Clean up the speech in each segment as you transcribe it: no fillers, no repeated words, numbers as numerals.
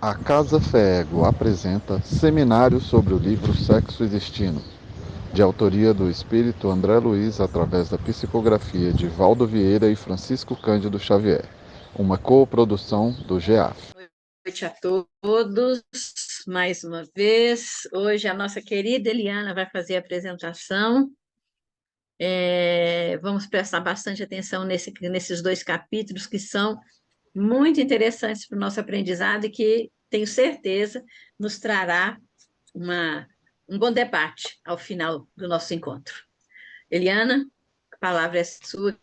A Casa Feego apresenta Seminário sobre o livro Sexo e Destino, de autoria do espírito André Luiz através da psicografia de Valdo Vieira e Francisco Cândido Xavier, uma coprodução do GEAF. Boa noite a todos, mais uma vez. Hoje a nossa querida Eliana vai fazer a apresentação. Vamos prestar bastante atenção nesses dois capítulos que são muito interessantes para o nosso aprendizado e que, tenho certeza, nos trará uma, um bom debate ao final do nosso encontro. Eliana, a palavra é sua,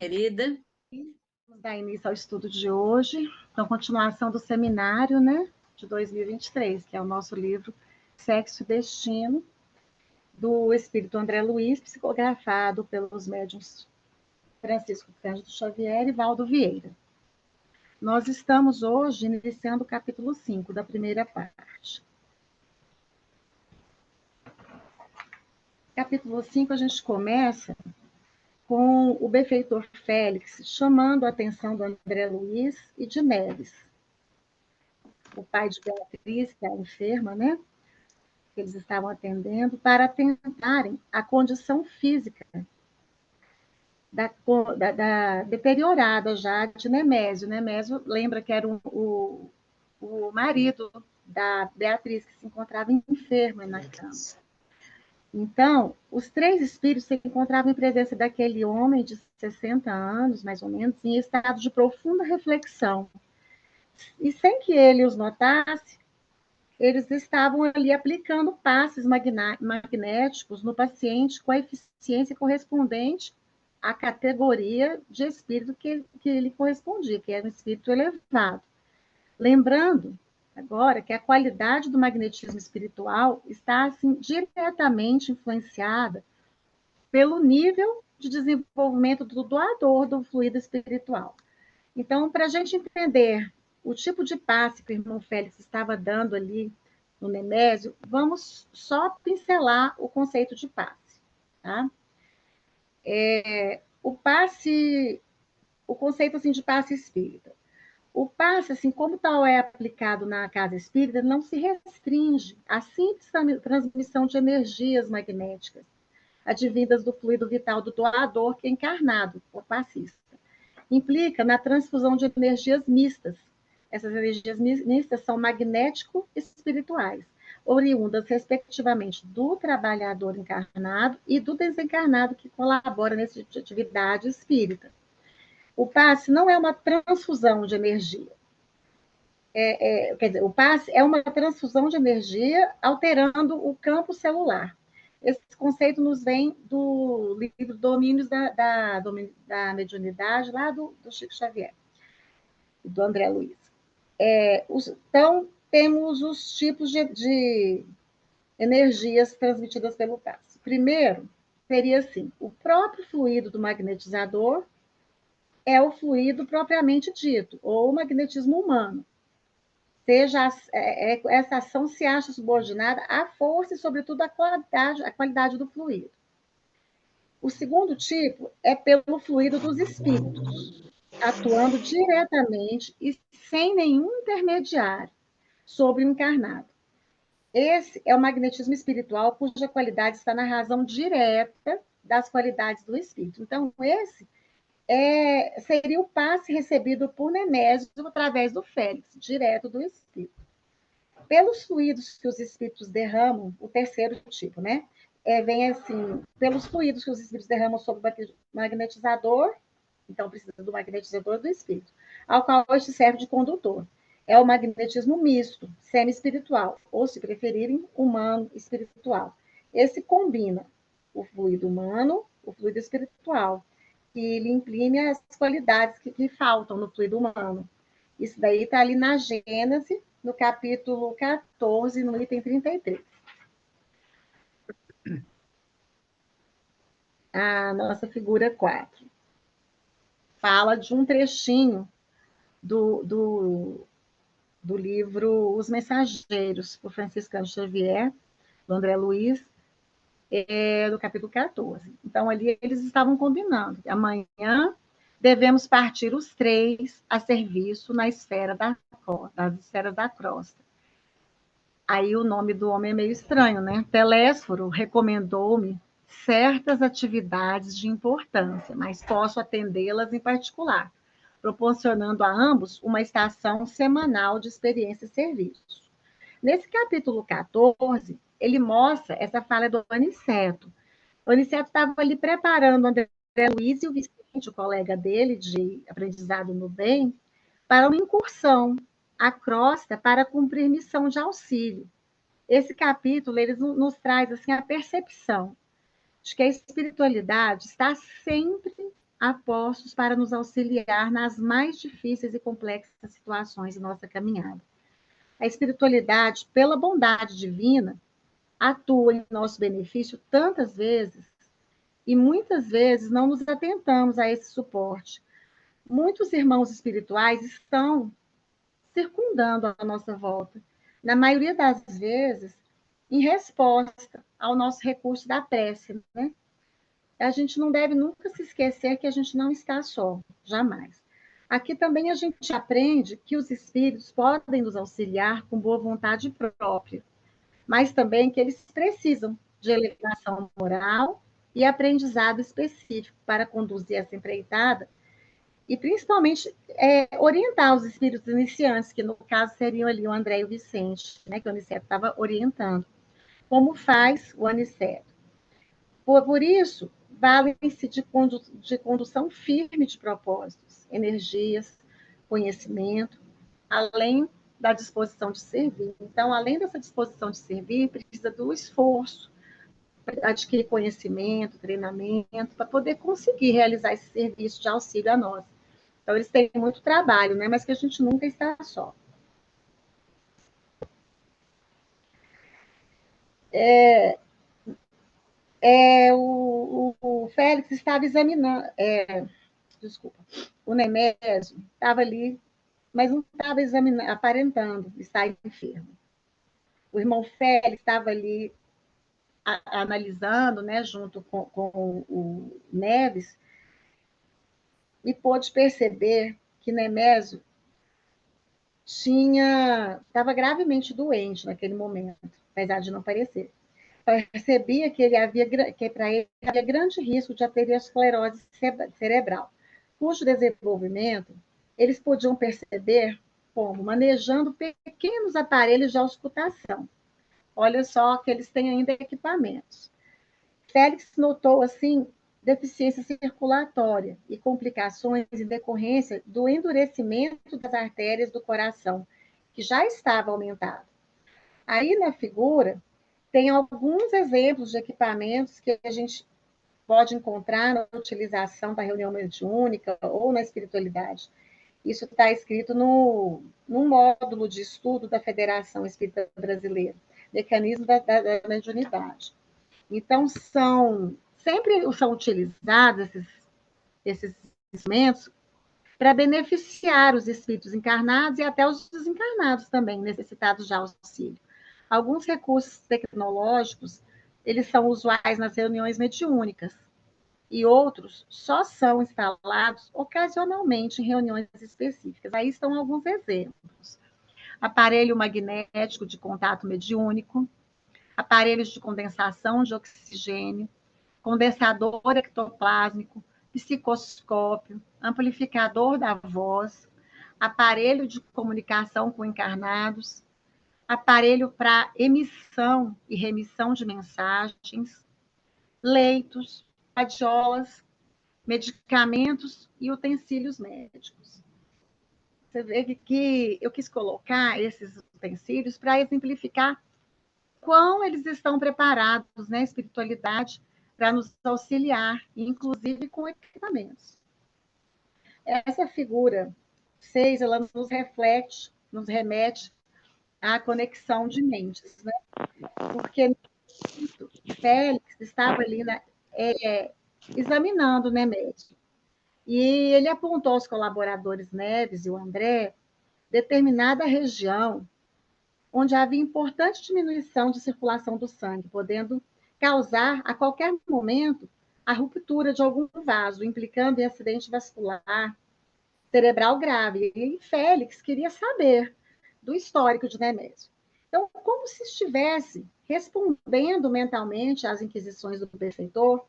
querida. Vamos dar início ao estudo de hoje, então, continuação do seminário, né, de 2023, que é o nosso livro Sexo e Destino, do espírito André Luiz, psicografado pelos médiuns Francisco Cândido Xavier e Valdo Vieira. Nós estamos hoje iniciando o capítulo 5 da primeira parte. Capítulo 5, a gente começa com o benfeitor Félix chamando a atenção do André Luiz e de Neves, o pai de Beatriz, que é enferma, né? Que eles estavam atendendo, para tentarem a condição física da deteriorada já de Nemésio. Nemésio lembra que era o marido da Beatriz, que se encontrava enferma na cama. Então, os três espíritos se encontravam em presença daquele homem de 60 anos, mais ou menos, em estado de profunda reflexão. E sem que ele os notasse, eles estavam ali aplicando passes magnéticos no paciente com a eficiência correspondente à categoria de espírito que ele correspondia, que era um espírito elevado. Lembrando agora que a qualidade do magnetismo espiritual está assim, diretamente influenciada pelo nível de desenvolvimento do doador do fluido espiritual. Então, para a gente entender o tipo de passe que o irmão Félix estava dando ali no Nemésio, vamos só pincelar o conceito de passe. Tá? O conceito assim, de passe espírita. O passe, assim, como tal é aplicado na casa espírita, não se restringe à simples transmissão de energias magnéticas, advindas do fluido vital do doador, que é encarnado, o passista. Implica na transfusão de energias mistas. Essas energias mistas são magnético-espirituais, oriundas, respectivamente, do trabalhador encarnado e do desencarnado que colabora nessa atividade espírita. O passe não é uma transfusão de energia. Quer dizer, o passe é uma transfusão de energia alterando o campo celular. Esse conceito nos vem do livro Domínios da Mediunidade, lá do Chico Xavier, do André Luiz. Então, temos os tipos de energias transmitidas pelo passe. Primeiro, seria assim, o próprio fluido do magnetizador é o fluido propriamente dito, ou o magnetismo humano. Essa ação se acha subordinada à força e, sobretudo, à qualidade do fluido. O segundo tipo é pelo fluido dos espíritos, atuando diretamente e sem nenhum intermediário sobre o encarnado. Esse é o magnetismo espiritual, cuja qualidade está na razão direta das qualidades do espírito. Então, esse seria o passe recebido por Nemésio através do Félix, direto do espírito. Pelos fluidos que os espíritos derramam, o terceiro tipo, né? Vem assim, pelos fluidos que os espíritos derramam sobre o magnetizador, então precisa do magnetizador do espírito, ao qual este serve de condutor. É o magnetismo misto, semi-espiritual, ou, se preferirem, humano-espiritual. Esse combina o fluido humano, o fluido espiritual, que lhe imprime as qualidades que faltam no fluido humano. Isso daí está ali na Gênese, no capítulo 14, no item 33. A nossa figura 4 fala de um trechinho do livro Os Mensageiros, por Franciscano Xavier, do André Luiz, do capítulo 14. Então, ali eles estavam combinando. Amanhã devemos partir os três a serviço na esfera das esferas da crosta. Aí o nome do homem é meio estranho, né? Telésforo recomendou-me certas atividades de importância, mas posso atendê-las em particular, proporcionando a ambos uma estação semanal de experiência e serviço. Nesse capítulo 14, ele mostra essa fala do Aniceto. O Aniceto estava ali preparando o André Luiz e o Vicente, o colega dele de aprendizado no bem, para uma incursão à crosta para cumprir missão de auxílio. Esse capítulo ele nos traz assim a percepção de que a espiritualidade está sempre a postos para nos auxiliar nas mais difíceis e complexas situações de nossa caminhada. A espiritualidade, pela bondade divina, atua em nosso benefício tantas vezes e muitas vezes não nos atentamos a esse suporte. Muitos irmãos espirituais estão circundando a nossa volta, na maioria das vezes, em resposta ao nosso recurso da prece, né? A gente não deve nunca se esquecer que a gente não está só, jamais. Aqui também a gente aprende que os espíritos podem nos auxiliar com boa vontade própria, mas também que eles precisam de elevação moral e aprendizado específico para conduzir essa empreitada e, principalmente, orientar os espíritos iniciantes, que no caso seriam ali o André e o Vicente, né, que o Aniceto estava orientando. Como faz o Aniceto? Por isso, valem-se de condução firme de propósitos, energias, conhecimento, além da disposição de servir. Então, além dessa disposição de servir, precisa do esforço para adquirir conhecimento, treinamento, para poder conseguir realizar esse serviço de auxílio a nós. Então, eles têm muito trabalho, né? Mas que a gente nunca está só. O Félix estava examinando, desculpa, o Nemésio estava ali, mas não estava aparentando estar enfermo. O irmão Félix estava ali analisando, né, junto com o Neves, e pôde perceber que Nemésio estava gravemente doente naquele momento, apesar de não parecer. Percebia que para ele havia grande risco de aterosclerose cerebral, cujo desenvolvimento eles podiam perceber como manejando pequenos aparelhos de auscultação. Olha só que eles têm ainda equipamentos. Félix notou, assim, deficiência circulatória e complicações em decorrência do endurecimento das artérias do coração, que já estava aumentado. Aí na figura tem alguns exemplos de equipamentos que a gente pode encontrar na utilização da reunião mediúnica ou na espiritualidade. Isso está escrito no módulo de estudo da Federação Espírita Brasileira, Mecanismo da Mediunidade. Então, sempre são utilizados esses instrumentos para beneficiar os espíritos encarnados e até os desencarnados também, necessitados de auxílio. Alguns recursos tecnológicos, eles são usuais nas reuniões mediúnicas, e outros só são instalados ocasionalmente em reuniões específicas. Aí estão alguns exemplos. Aparelho magnético de contato mediúnico, aparelhos de condensação de oxigênio, condensador ectoplásmico, psicoscópio, amplificador da voz, aparelho de comunicação com encarnados, aparelho para emissão e remissão de mensagens, leitos, radiolas, medicamentos e utensílios médicos. Você vê que eu quis colocar esses utensílios para exemplificar quão eles estão preparados na espiritualidade para nos auxiliar, inclusive com equipamentos. Essa figura 6, ela nos reflete, nos remete à conexão de mentes, né? Porque Félix estava ali examinando, né, médico? E ele apontou aos colaboradores Neves e o André determinada região onde havia importante diminuição de circulação do sangue, podendo causar, a qualquer momento, a ruptura de algum vaso, implicando em acidente vascular cerebral grave. E Félix queria saber do histórico de Nemésio. Então, como se estivesse respondendo mentalmente às inquisições do benfeitor,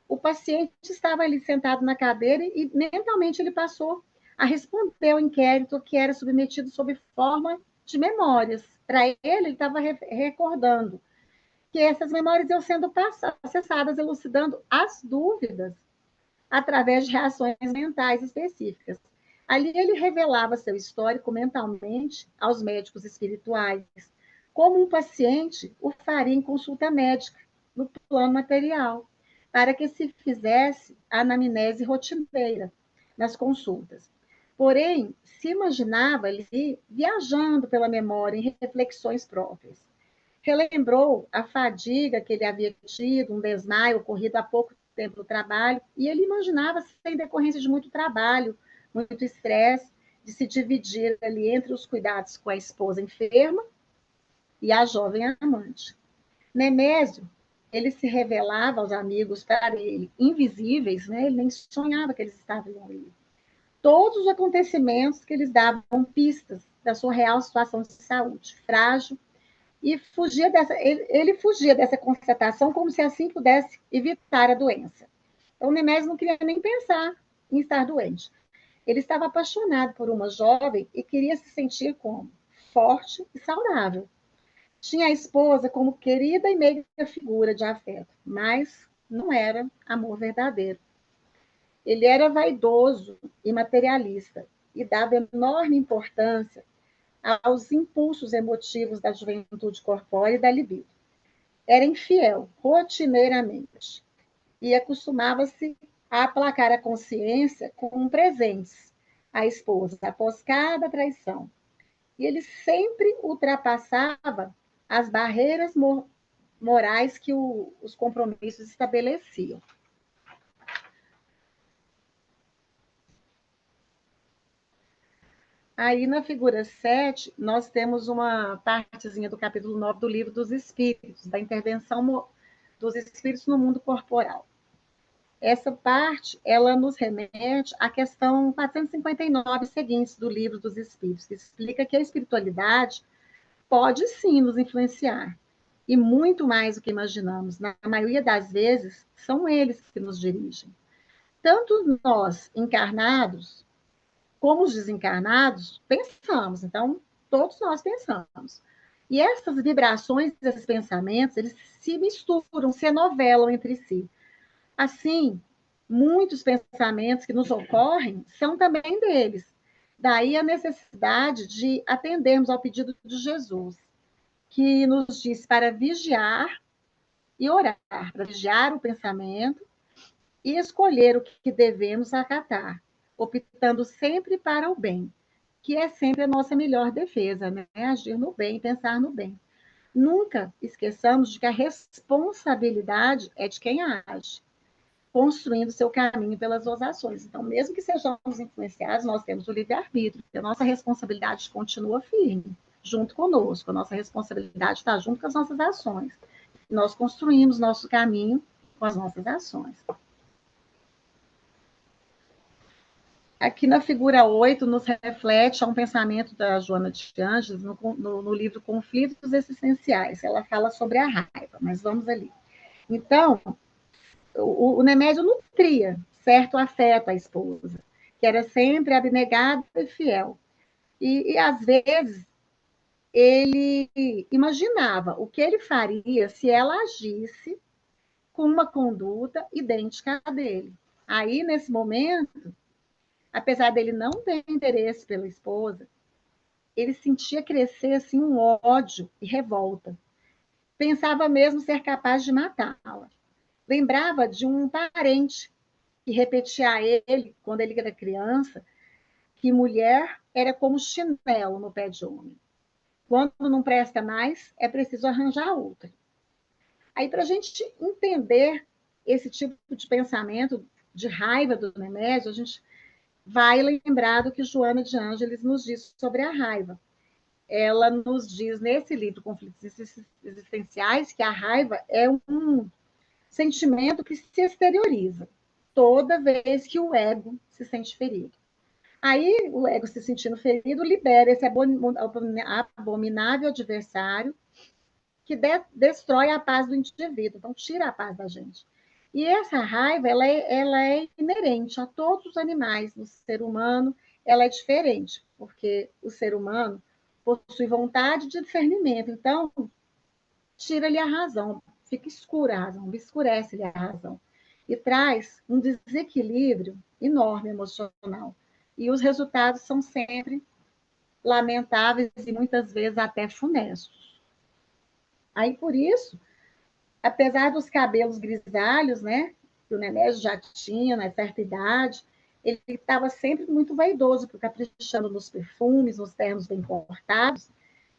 o paciente estava ali sentado na cadeira e mentalmente ele passou a responder ao inquérito que era submetido sob forma de memórias. Para ele estava recordando que essas memórias iam sendo acessadas, elucidando as dúvidas através de reações mentais específicas. Ali ele revelava seu histórico mentalmente aos médicos espirituais, como um paciente o faria em consulta médica, no plano material, para que se fizesse a anamnese rotineira nas consultas. Porém, se imaginava ali viajando pela memória em reflexões próprias. Relembrou a fadiga que ele havia tido, um desmaio ocorrido há pouco tempo no trabalho, e ele imaginava ser em decorrência de muito trabalho, muito estresse, de se dividir ali entre os cuidados com a esposa enferma e a jovem amante. Nemésio, ele se revelava aos amigos para ele invisíveis, né? Ele nem sonhava que eles estavam ali. Todos os acontecimentos que eles davam pistas da sua real situação de saúde, frágil, e ele fugia dessa constatação como se assim pudesse evitar a doença. Então, Nemésio não queria nem pensar em estar doente. Ele estava apaixonado por uma jovem e queria se sentir como forte e saudável. Tinha a esposa como querida e meiga figura de afeto, mas não era amor verdadeiro. Ele era vaidoso e materialista e dava enorme importância aos impulsos emotivos da juventude corpórea e da libido. Era infiel, rotineiramente, e acostumava-se a aplacar a consciência com presentes à esposa após cada traição. E ele sempre ultrapassava as barreiras morais que os compromissos estabeleciam. Aí, na figura 7, nós temos uma partezinha do capítulo 9 do Livro dos Espíritos, da intervenção dos espíritos no mundo corporal. Essa parte, ela nos remete à questão 459 seguintes do Livro dos Espíritos, que explica que a espiritualidade pode sim nos influenciar, e muito mais do que imaginamos. Na maioria das vezes, são eles que nos dirigem. Tanto nós, encarnados, como os desencarnados, pensamos. Então, todos nós pensamos. E essas vibrações, esses pensamentos, eles se misturam, se enovelam entre si. Assim, muitos pensamentos que nos ocorrem são também deles. Daí a necessidade de atendermos ao pedido de Jesus, que nos diz para vigiar e orar, para vigiar o pensamento e escolher o que devemos acatar, optando sempre para o bem, que é sempre a nossa melhor defesa, né? Agir no bem, pensar no bem. Nunca esqueçamos de que a responsabilidade é de quem age, construindo seu caminho pelas suas ações. Então, mesmo que sejamos influenciados, nós temos o livre-arbítrio, a nossa responsabilidade continua firme, junto conosco. A nossa responsabilidade está junto com as nossas ações. Nós construímos nosso caminho com as nossas ações. Aqui na figura 8, nos reflete um pensamento da Joana de Ângeles no livro Conflitos Existenciais. Ela fala sobre a raiva, mas vamos ali. Então, o Nemésio nutria certo afeto à esposa, que era sempre abnegada e fiel. E às vezes, ele imaginava o que ele faria se ela agisse com uma conduta idêntica à dele. Aí, nesse momento, apesar dele não ter interesse pela esposa, ele sentia crescer assim um ódio e revolta. Pensava mesmo ser capaz de matá-la. Lembrava de um parente que repetia a ele, quando ele era criança, que mulher era como chinelo no pé de homem. Quando não presta mais, é preciso arranjar outra. Aí, para a gente entender esse tipo de pensamento de raiva do Nemésio, a gente vai lembrar do que Joana de Ângeles nos diz sobre a raiva. Ela nos diz nesse livro Conflitos Existenciais que a raiva é um sentimento que se exterioriza toda vez que o ego se sente ferido. Aí, o ego se sentindo ferido, libera esse abominável adversário que destrói a paz do indivíduo, então tira a paz da gente. E essa raiva, ela é inerente a todos os animais. No ser humano, ela é diferente, porque o ser humano possui vontade de discernimento, então tira-lhe a razão, fica escura a razão, obscurece-lhe a razão, e traz um desequilíbrio enorme emocional. E os resultados são sempre lamentáveis e muitas vezes até funestos. Aí, por isso, apesar dos cabelos grisalhos, né, que o Nemésio já tinha na certa idade, ele estava sempre muito vaidoso, caprichando nos perfumes, nos ternos bem cortados,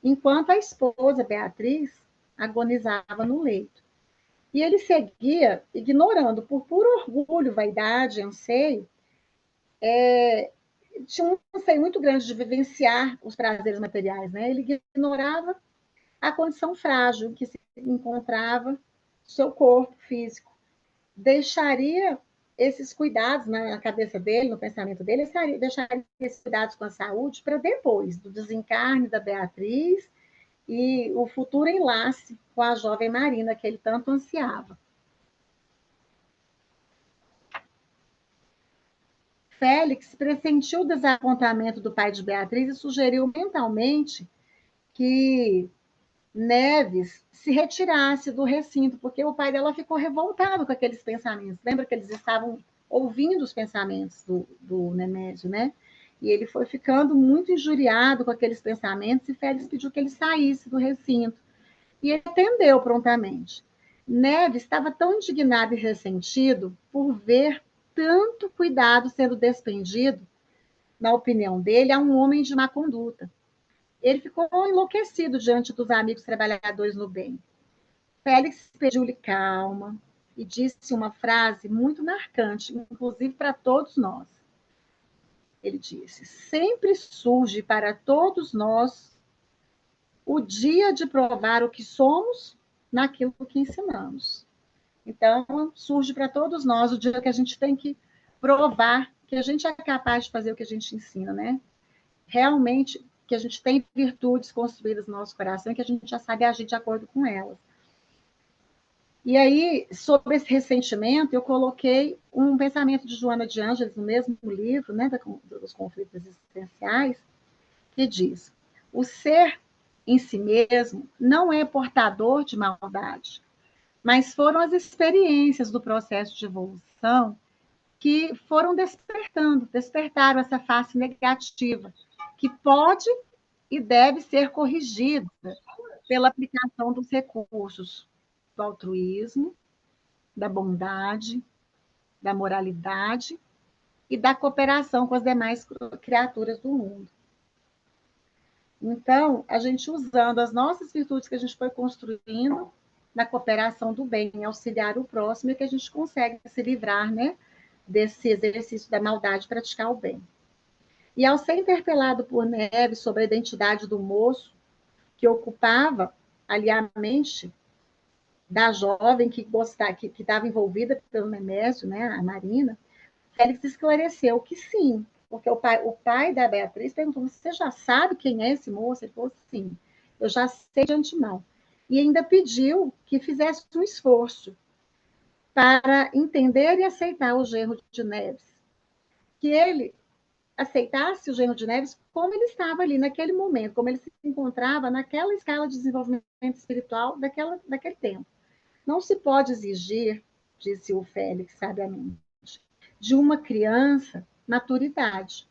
enquanto a esposa, Beatriz, agonizava no leito. E ele seguia ignorando, por puro orgulho, vaidade, anseio, tinha um anseio muito grande de vivenciar os prazeres materiais, né? Ele ignorava a condição frágil que se encontrava seu corpo físico. Deixaria esses cuidados na cabeça dele, no pensamento dele, deixaria esses cuidados com a saúde para depois do desencarne da Beatriz e o futuro enlace com a jovem Marina que ele tanto ansiava. Félix pressentiu o desapontamento do pai de Beatriz e sugeriu mentalmente que Neves se retirasse do recinto, porque o pai dela ficou revoltado com aqueles pensamentos. Lembra que eles estavam ouvindo os pensamentos do Nemésio, né? E ele foi ficando muito injuriado com aqueles pensamentos e Félix pediu que ele saísse do recinto. E ele atendeu prontamente. Neves estava tão indignado e ressentido por ver tanto cuidado sendo despendido, na opinião dele, a um homem de má conduta. Ele ficou enlouquecido diante dos amigos trabalhadores no bem. Félix pediu-lhe calma e disse uma frase muito marcante, inclusive para todos nós. Ele disse: sempre surge para todos nós o dia de provar o que somos naquilo que ensinamos. Então, surge para todos nós o dia que a gente tem que provar que a gente é capaz de fazer o que a gente ensina, né? Realmente, que a gente tem virtudes construídas no nosso coração e que a gente já sabe agir de acordo com elas. E aí, sobre esse ressentimento, eu coloquei um pensamento de Joana de Ângeles, no mesmo livro, né, dos conflitos existenciais, que diz: o ser em si mesmo não é portador de maldade, mas foram as experiências do processo de evolução que foram despertaram essa face negativa, que pode e deve ser corrigida pela aplicação dos recursos do altruísmo, da bondade, da moralidade e da cooperação com as demais criaturas do mundo. Então, a gente usando as nossas virtudes que a gente foi construindo na cooperação do bem, em auxiliar o próximo, é que a gente consegue se livrar, né, desse exercício da maldade, praticar o bem. E ao ser interpelado por Neves sobre a identidade do moço que ocupava ali a mente da jovem que estava envolvida pelo Nemésio, né, a Marina, Félix esclareceu que sim, porque o pai da Beatriz perguntou: você já sabe quem é esse moço? Ele falou: sim, eu já sei de antemão. E ainda pediu que fizesse um esforço para entender e aceitar o genro de Neves, que ele aceitasse o genro de Neves como ele estava ali naquele momento, como ele se encontrava naquela escala de desenvolvimento espiritual daquele tempo. Não se pode exigir, disse o Félix sabiamente, de uma criança maturidade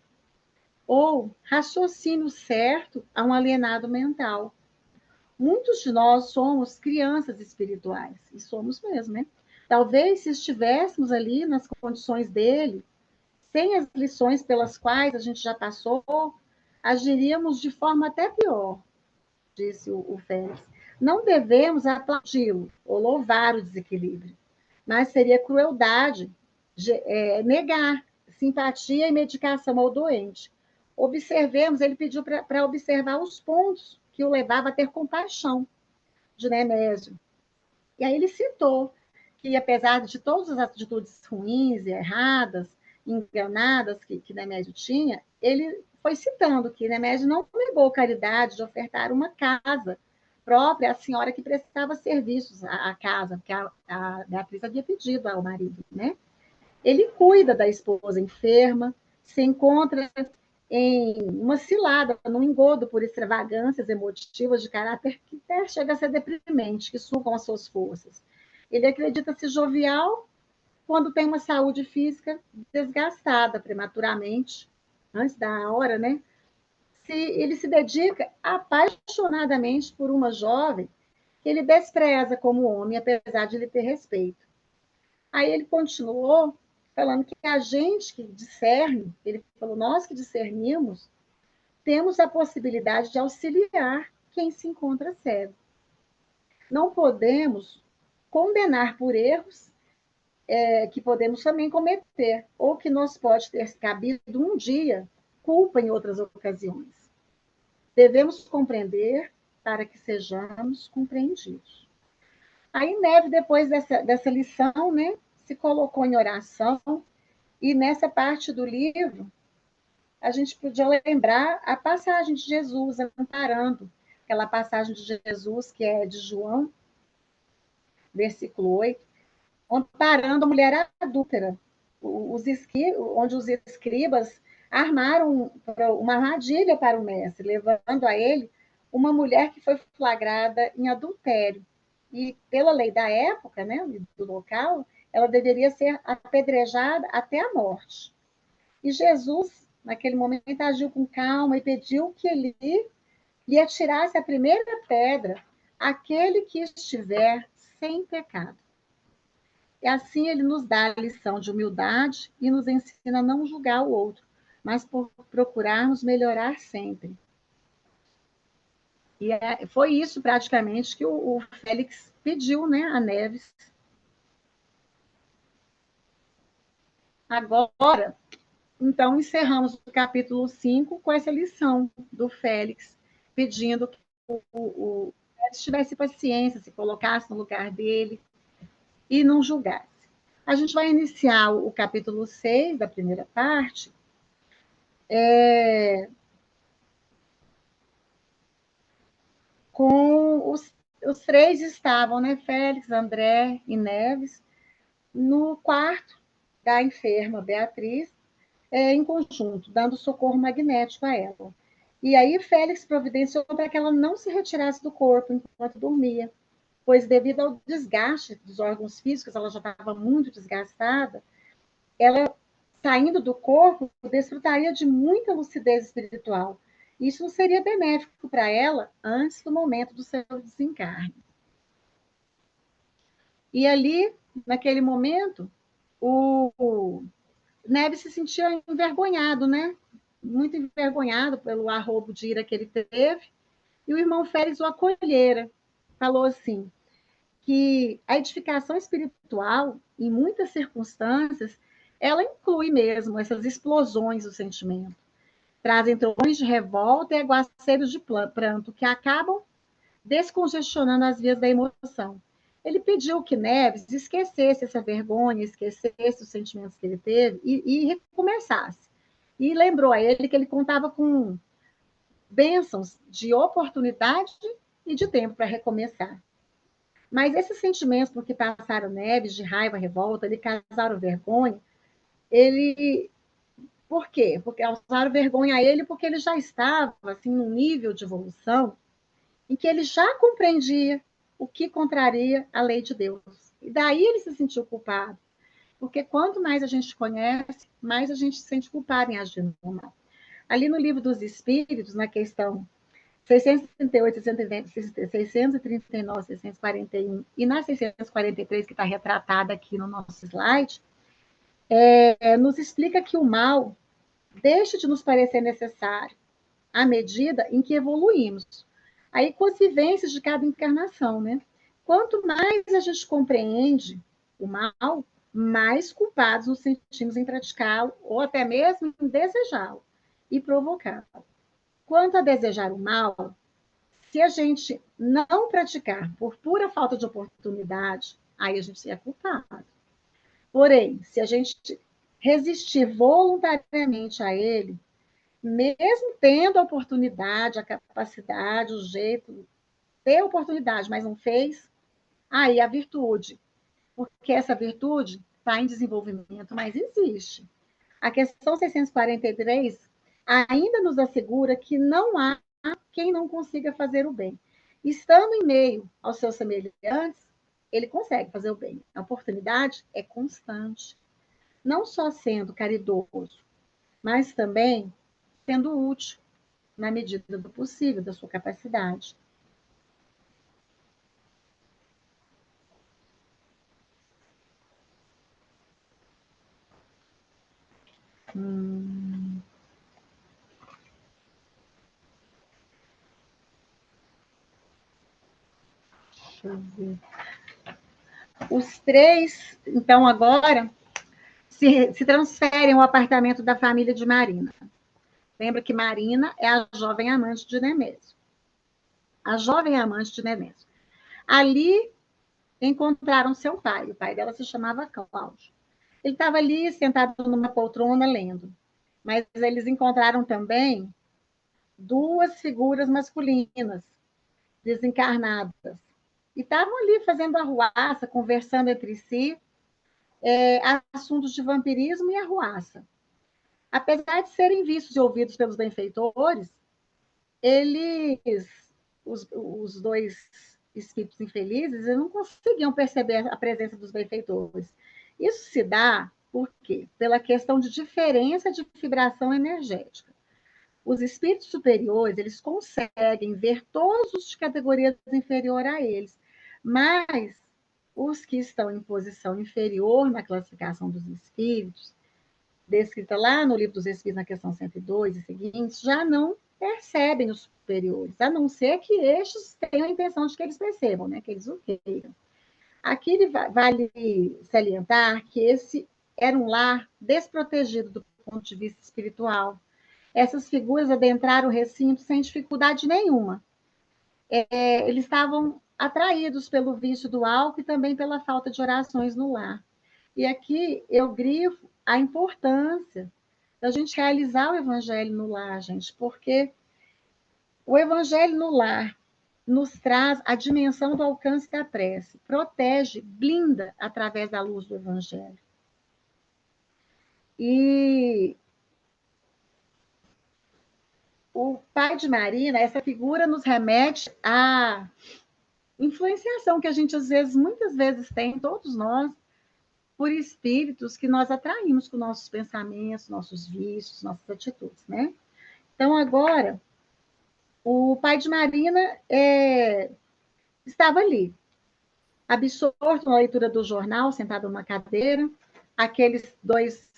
ou raciocínio certo a um alienado mental. Muitos de nós somos crianças espirituais, e somos mesmo, né? Talvez se estivéssemos ali nas condições dele, sem as lições pelas quais a gente já passou, agiríamos de forma até pior, disse o Félix. Não devemos aplaudi-lo ou louvar o desequilíbrio, mas seria crueldade negar simpatia e medicação ao doente. Observemos, ele pediu para observar os pontos que o levava a ter compaixão de Nemésio. E aí ele citou que, apesar de todas as atitudes ruins e erradas, enganadas que Nemédio tinha, ele foi citando que Nemédio não negou caridade de ofertar uma casa própria à senhora que prestava serviços à casa, porque a Beatriz havia pedido ao marido, né? Ele cuida da esposa enferma, se encontra em uma cilada, num engodo por extravagâncias emotivas de caráter que até chega a ser deprimente, que sugam as suas forças. Ele acredita-se jovial quando tem uma saúde física desgastada prematuramente, antes da hora, né? Ele se dedica apaixonadamente por uma jovem que ele despreza como homem, apesar de ele ter respeito. Aí ele continuou falando que a gente que discerne, ele falou, nós que discernimos, temos a possibilidade de auxiliar quem se encontra cego. Não podemos condenar por erros que podemos também cometer, ou que nos pode ter cabido um dia culpa em outras ocasiões. Devemos compreender para que sejamos compreendidos. Aí Neve, depois dessa lição, né, se colocou em oração, e nessa parte do livro, a gente podia lembrar a passagem de Jesus amparando, aquela passagem de Jesus que é de João, versículo 8, amparando a mulher adúltera, onde os escribas armaram uma armadilha para o mestre, levando a ele uma mulher que foi flagrada em adultério. E pela lei da época, né, do local, ela deveria ser apedrejada até a morte. E Jesus, naquele momento, agiu com calma e pediu que ele lhe atirasse a primeira pedra, aquele que estiver sem pecado. E assim ele nos dá a lição de humildade e nos ensina a não julgar o outro, mas por procurarmos melhorar sempre. E foi isso praticamente que o Félix pediu, né, a Neves. Agora, então, encerramos o capítulo 5 com essa lição do Félix, pedindo que o Félix tivesse paciência, se colocasse no lugar dele e não julgasse. A gente vai iniciar o capítulo 6 da primeira parte, com os três estavam, né, Félix, André e Neves, no quarto da enferma Beatriz, em conjunto, dando socorro magnético a ela. E aí Félix providenciou para que ela não se retirasse do corpo enquanto dormia, pois devido ao desgaste dos órgãos físicos, ela já estava muito desgastada, ela, saindo do corpo, desfrutaria de muita lucidez espiritual. Isso não seria benéfico para ela antes do momento do seu desencarne. E ali, naquele momento, o Neves se sentia envergonhado, né? Muito envergonhado pelo arrobo de ira que ele teve, e o irmão Félix o acolhera. Falou assim, que a edificação espiritual, em muitas circunstâncias, ela inclui mesmo essas explosões do sentimento. Trazem trovões de revolta e aguaceiros de pranto, que acabam descongestionando as vias da emoção. Ele pediu que Neves esquecesse essa vergonha, esquecesse os sentimentos que ele teve e recomeçasse. E lembrou a ele que ele contava com bênçãos de oportunidade e de tempo para recomeçar. Mas esses sentimentos por que passaram Neves, de raiva, revolta, ele causaram vergonha, ele... Por quê? Porque causaram vergonha a ele porque ele já estava assim, num nível de evolução em que ele já compreendia o que contraria a lei de Deus. E daí ele se sentiu culpado. Porque quanto mais a gente conhece, mais a gente se sente culpado em agir no mal. Ali no Livro dos Espíritos, na questão 638, 639, 641 e na 643, que está retratada aqui no nosso slide, nos explica que o mal deixa de nos parecer necessário à medida em que evoluímos. Aí, com as vivências de cada encarnação, né? Quanto mais a gente compreende o mal, mais culpados nos sentimos em praticá-lo, ou até mesmo em desejá-lo e provocá-lo. Quanto a desejar o mal, se a gente não praticar por pura falta de oportunidade, aí a gente é culpado. Porém, se a gente resistir voluntariamente a ele, mesmo tendo a oportunidade, a capacidade, o jeito, ter a oportunidade, mas não fez, aí a virtude. Porque essa virtude está em desenvolvimento, mas existe. A questão 643 ainda nos assegura que não há quem não consiga fazer o bem. Estando em meio aos seus semelhantes, ele consegue fazer o bem. A oportunidade é constante. Não só sendo caridoso, mas também sendo útil na medida do possível, da sua capacidade. Deixa eu ver. Os três, então, agora se transferem ao apartamento da família de Marina. Lembra que Marina é a jovem amante de Nemésio. A jovem amante de Nemésio. Ali encontraram seu pai. O pai dela se chamava Cláudio. Ele estava ali sentado numa poltrona lendo. Mas eles encontraram também duas figuras masculinas, desencarnadas. E estavam ali fazendo arruaça, conversando entre si, assuntos de vampirismo e arruaça. Apesar de serem vistos e ouvidos pelos benfeitores, eles, os dois espíritos infelizes, eles não conseguiam perceber a presença dos benfeitores. Isso se dá por quê? Pela questão de diferença de vibração energética. Os espíritos superiores, eles conseguem ver todos os de categoria inferior a eles, mas os que estão em posição inferior na classificação dos espíritos, descrita lá no Livro dos Espíritos, na questão 102 e seguintes, já não percebem os superiores, a não ser que estes tenham a intenção de que eles percebam, né, que eles o queiram. Aqui vale salientar que esse era um lar desprotegido do ponto de vista espiritual. Essas figuras adentraram o recinto sem dificuldade nenhuma. Eles estavam atraídos pelo vício do álcool e também pela falta de orações no lar. E aqui eu grifo a importância da gente realizar o evangelho no lar, gente, porque o evangelho no lar nos traz a dimensão do alcance da prece, protege, blinda através da luz do evangelho. E o pai de Marina, essa figura nos remete à influenciação que a gente, às vezes, muitas vezes tem, todos nós, por espíritos que nós atraímos com nossos pensamentos, nossos vícios, nossas atitudes, né? Então, agora, o pai de Marina estava ali, absorto na leitura do jornal, sentado numa cadeira, aqueles dois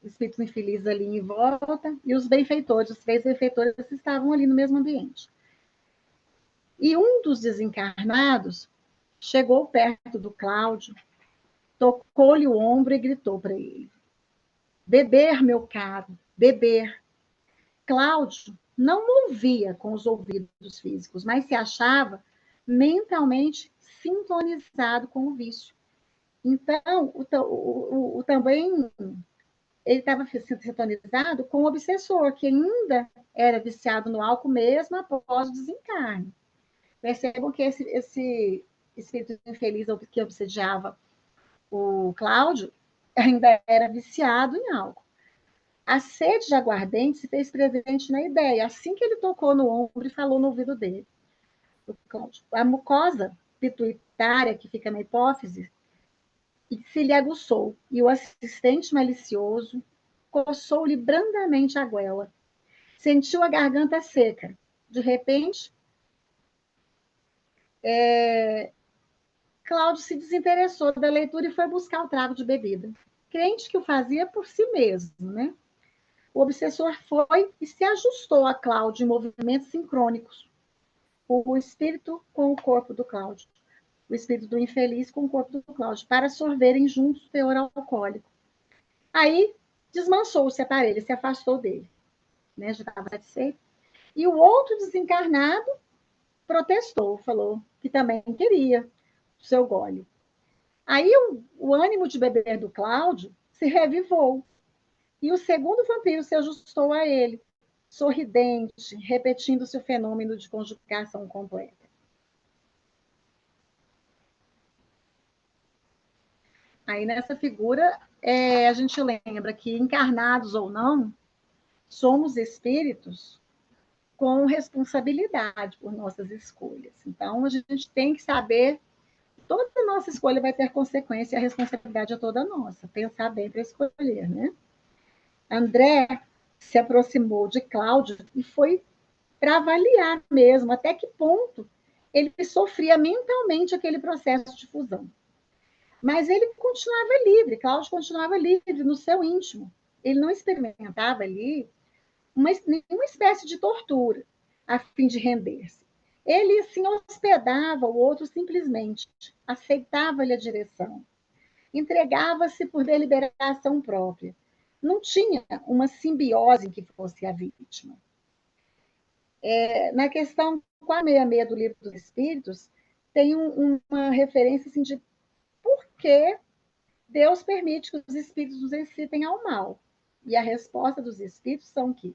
espíritos infelizes ali em volta, e os benfeitores, os três benfeitores estavam ali no mesmo ambiente. E um dos desencarnados chegou perto do Cláudio, tocou-lhe o ombro e gritou para ele: beber, meu caro, beber. Cláudio não ouvia com os ouvidos físicos, mas se achava mentalmente sintonizado com o vício. Então, também ele estava sintonizado com o obsessor, que ainda era viciado no álcool mesmo após o desencarne. Percebam que esse espírito infeliz que obsediava o Cláudio ainda era viciado em álcool. A sede de aguardente se fez presente na ideia, assim que ele tocou no ombro e falou no ouvido dele. A mucosa pituitária, que fica na hipófise, se lhe aguçou, e o assistente malicioso coçou-lhe brandamente a goela. Sentiu a garganta seca. De repente, Cláudio se desinteressou da leitura e foi buscar o trago de bebida. Crente que o fazia por si mesmo, né? O obsessor foi e se ajustou a Cláudio em movimentos sincrônicos. O espírito com o corpo do Cláudio. O espírito do infeliz com o corpo do Cláudio, para sorverem juntos o teor alcoólico. Aí desmanchou esse aparelho, se afastou dele. Né? Já estava satisfeito. E o outro desencarnado protestou, falou que também queria o seu gole. Aí o ânimo de beber do Cláudio se revivou. E o segundo vampiro se ajustou a ele, sorridente, repetindo-se o fenômeno de conjugação completa. Aí, nessa figura, a gente lembra que, encarnados ou não, somos espíritos com responsabilidade por nossas escolhas. Então, a gente tem que saber, toda nossa escolha vai ter consequência, e a responsabilidade é toda nossa, pensar bem para escolher, né? André se aproximou de Cláudio e foi para avaliar mesmo até que ponto ele sofria mentalmente aquele processo de fusão. Mas ele continuava livre, Cláudio continuava livre no seu íntimo. Ele não experimentava ali nenhuma espécie de tortura a fim de render-se. Ele, assim, hospedava o outro simplesmente, aceitava-lhe a direção, entregava-se por deliberação própria. Não tinha uma simbiose em que fosse a vítima. Na questão 466 do Livro dos Espíritos, tem uma referência assim, de por que Deus permite que os espíritos nos incitem ao mal. E a resposta dos espíritos são que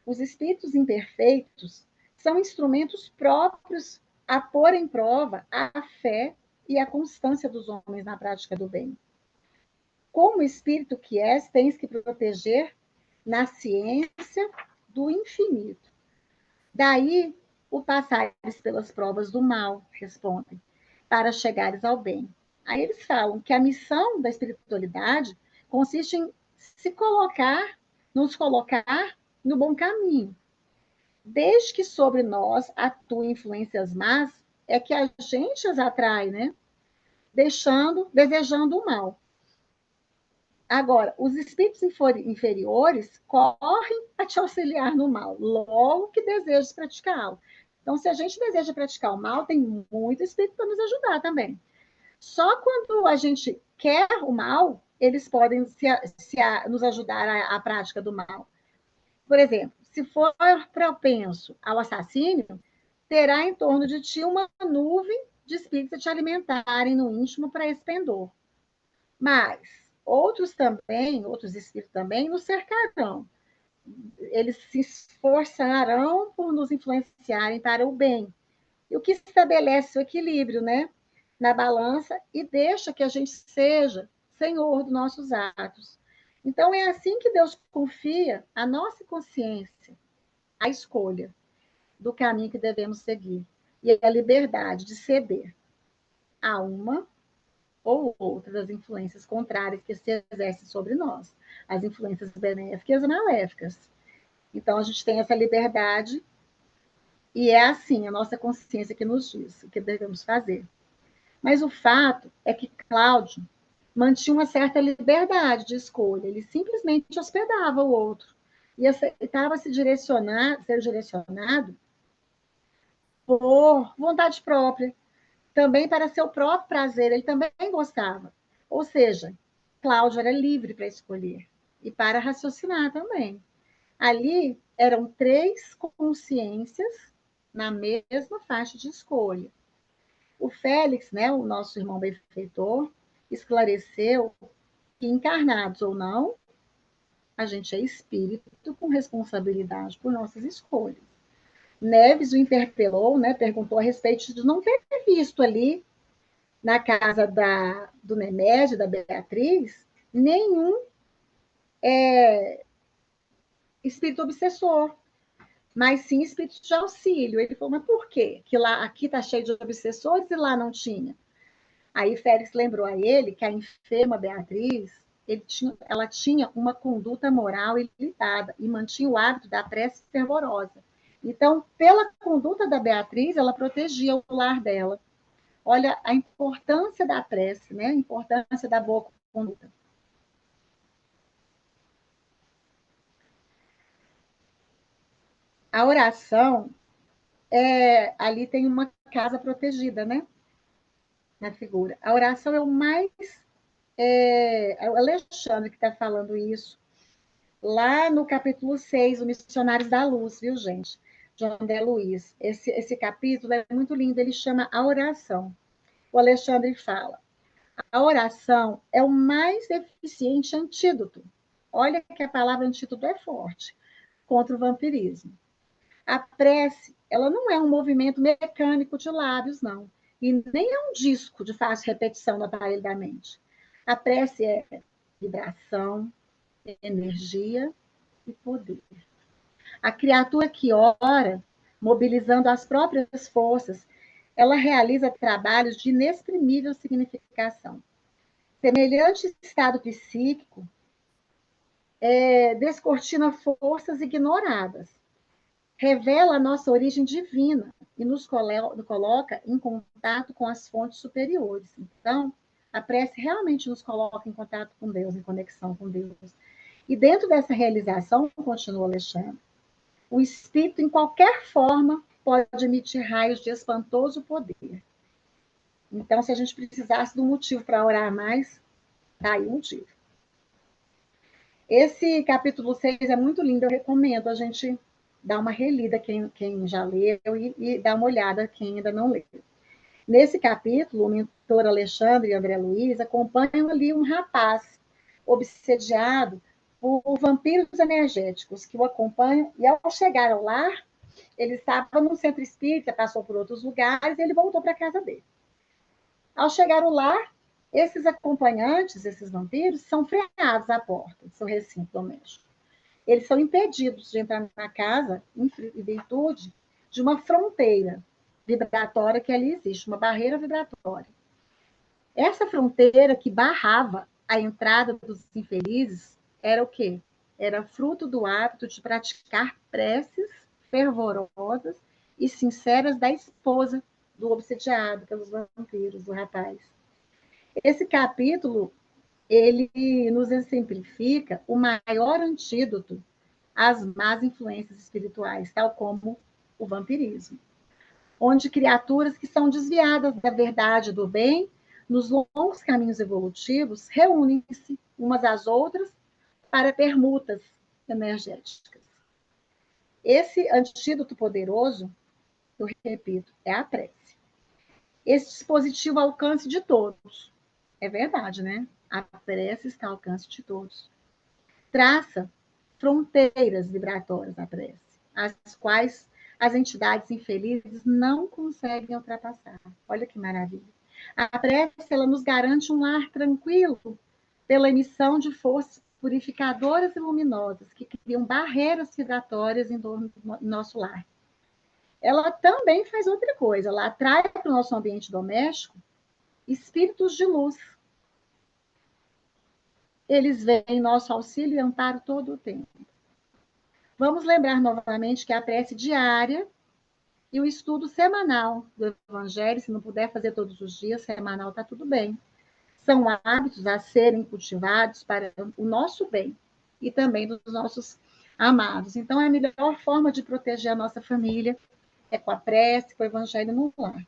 os espíritos imperfeitos são instrumentos próprios a pôr em prova a fé e a constância dos homens na prática do bem. Como espírito que és, tens que proteger na ciência do infinito. Daí o passares pelas provas do mal, respondem, para chegares ao bem. Aí eles falam que a missão da espiritualidade consiste em nos colocar no bom caminho. Desde que sobre nós atuem influências más, é que a gente as atrai, né? Desejando o mal. Agora, os espíritos inferiores correm a te auxiliar no mal, logo que desejas praticá-lo. Então, se a gente deseja praticar o mal, tem muito espírito para nos ajudar também. Só quando a gente quer o mal, eles podem nos ajudar à prática do mal. Por exemplo, se for propenso ao assassínio, terá em torno de ti uma nuvem de espíritos a te alimentarem no íntimo para esse pendor. Mas outros espíritos também nos cercarão. Eles se esforçarão por nos influenciarem para o bem. E o que estabelece o equilíbrio, né? Na balança e deixa que a gente seja senhor dos nossos atos. Então, é assim que Deus confia a nossa consciência, a escolha do caminho que devemos seguir e a liberdade de ceder a uma ou outra das influências contrárias que se exercem sobre nós, as influências benéficas e maléficas. Então, a gente tem essa liberdade e é assim a nossa consciência que nos diz o que devemos fazer. Mas o fato é que Cláudio mantinha uma certa liberdade de escolha, ele simplesmente hospedava o outro e aceitava ser direcionado por vontade própria, também para seu próprio prazer, ele também gostava. Ou seja, Cláudio era livre para escolher e para raciocinar também. Ali eram três consciências na mesma faixa de escolha. O Félix, né, o nosso irmão benfeitor, esclareceu que, encarnados ou não, a gente é espírito com responsabilidade por nossas escolhas. Neves o interpelou, né, perguntou a respeito de não ter visto ali, na casa do Nemésio, da Beatriz, nenhum espírito obsessor, mas sim espírito de auxílio. Ele falou, mas por quê? Que lá, aqui está cheio de obsessores e lá não tinha? Aí Félix lembrou a ele que a enferma Beatriz, ela tinha uma conduta moral ilimitada e mantinha o hábito da prece fervorosa. Então, pela conduta da Beatriz, ela protegia o lar dela. Olha a importância da prece, né? A importância da boa conduta. A oração, ali tem uma casa protegida, né? Na figura. A oração é o mais... É o Alexandre que está falando isso, lá no capítulo 6, o Missionários da Luz, viu, gente? De André Luiz. Esse capítulo é muito lindo, ele chama A Oração. O Alexandre fala, A oração é o mais eficiente antídoto. Olha que a palavra antídoto é forte contra o vampirismo. A prece, ela não é um movimento mecânico de lábios, não. E nem é um disco de fácil repetição no aparelho da mente. A prece é vibração, energia e poder. A criatura que ora, mobilizando as próprias forças, ela realiza trabalhos de inexprimível significação. Semelhante estado psíquico descortina forças ignoradas, revela a nossa origem divina e nos coloca em contato com as fontes superiores. Então, a prece realmente nos coloca em contato com Deus, em conexão com Deus. E dentro dessa realização, continua Alexandre, o espírito, em qualquer forma, pode emitir raios de espantoso poder. Então, se a gente precisasse de um motivo para orar mais, está aí o motivo. Esse capítulo 6 é muito lindo, eu recomendo a gente dar uma relida, quem já leu, e dar uma olhada, quem ainda não leu. Nesse capítulo, o mentor Alexandre e André Luiz acompanham ali um rapaz obsediado por vampiros energéticos que o acompanham, e ao chegar ao lar, ele estava num centro espírita, passou por outros lugares, e ele voltou para a casa dele. Ao chegar ao lar, esses acompanhantes, esses vampiros, são freados à porta do seu recinto doméstico. Eles são impedidos de entrar na casa em virtude de uma fronteira vibratória que ali existe, uma barreira vibratória. Essa fronteira que barrava a entrada dos infelizes era o quê? Era fruto do hábito de praticar preces fervorosas e sinceras da esposa do obsediado pelos vampiros, do rapaz. Esse capítulo, ele nos exemplifica o maior antídoto às más influências espirituais, tal como o vampirismo, onde criaturas que são desviadas da verdade do bem, nos longos caminhos evolutivos, reúnem-se umas às outras para permutas energéticas. Esse antídoto poderoso, eu repito, é a prece. Esse dispositivo ao alcance de todos. É verdade, né? A prece está ao alcance de todos. Traça fronteiras vibratórias à prece, as quais as entidades infelizes não conseguem ultrapassar. Olha que maravilha. A prece, ela nos garante um lar tranquilo pela emissão de forças purificadoras e luminosas que criam barreiras vibratórias em torno do nosso lar. Ela também faz outra coisa, ela atrai para o nosso ambiente doméstico espíritos de luz. Eles vêm em nosso auxílio e amparo todo o tempo. Vamos lembrar novamente que a prece diária e o estudo semanal do Evangelho, se não puder fazer todos os dias, semanal está tudo bem. São hábitos a serem cultivados para o nosso bem e também dos nossos amados. Então, a melhor forma de proteger a nossa família é com a prece, com o Evangelho no lar.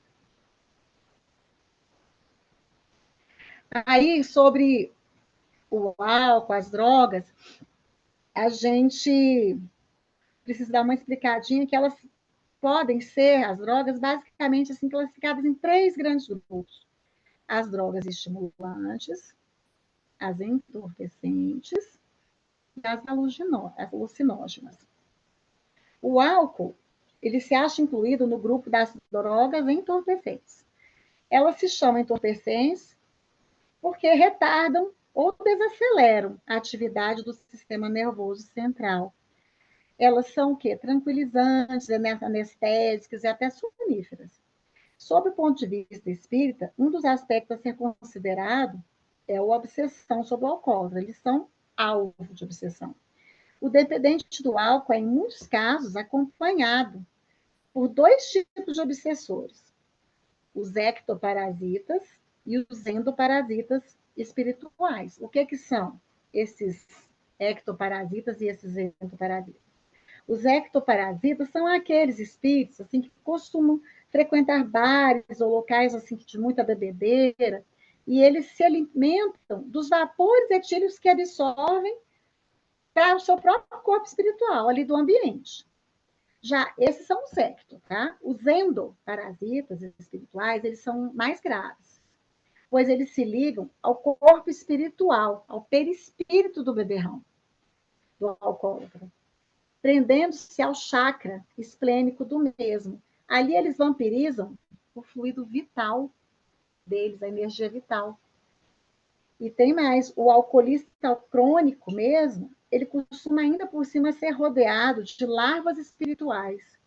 Aí, sobre o álcool, as drogas, a gente precisa dar uma explicadinha que elas podem ser, as drogas, basicamente assim, classificadas em 3 grandes grupos. As drogas estimulantes, as entorpecentes e as alucinógenas. O álcool, ele se acha incluído no grupo das drogas entorpecentes. Elas se chamam entorpecentes porque retardam ou desaceleram a atividade do sistema nervoso central. Elas são o quê? Tranquilizantes, anestésicas e até soníferas. Sob o ponto de vista espírita, um dos aspectos a ser considerado é a obsessão sobre o alcoólatra. Eles são alvo de obsessão. O dependente do álcool é, em muitos casos, acompanhado por 2 tipos de obsessores: os ectoparasitas e os endoparasitas espirituais. O que são esses ectoparasitas e esses endoparasitas? Os ectoparasitas são aqueles espíritos assim que costumam frequentar bares ou locais assim de muita bebedeira, e eles se alimentam dos vapores etílicos que absorvem para o seu próprio corpo espiritual ali do ambiente. Já esses são os ecto, tá? Os endoparasitas espirituais, eles são mais graves. pois eles se ligam ao corpo espiritual, ao perispírito do beberrão, do alcoólatra, prendendo-se ao chakra esplênico do mesmo. Ali eles vampirizam o fluido vital deles, a energia vital. E tem mais, o alcoolista crônico mesmo, ele costuma ainda por cima ser rodeado de larvas espirituais.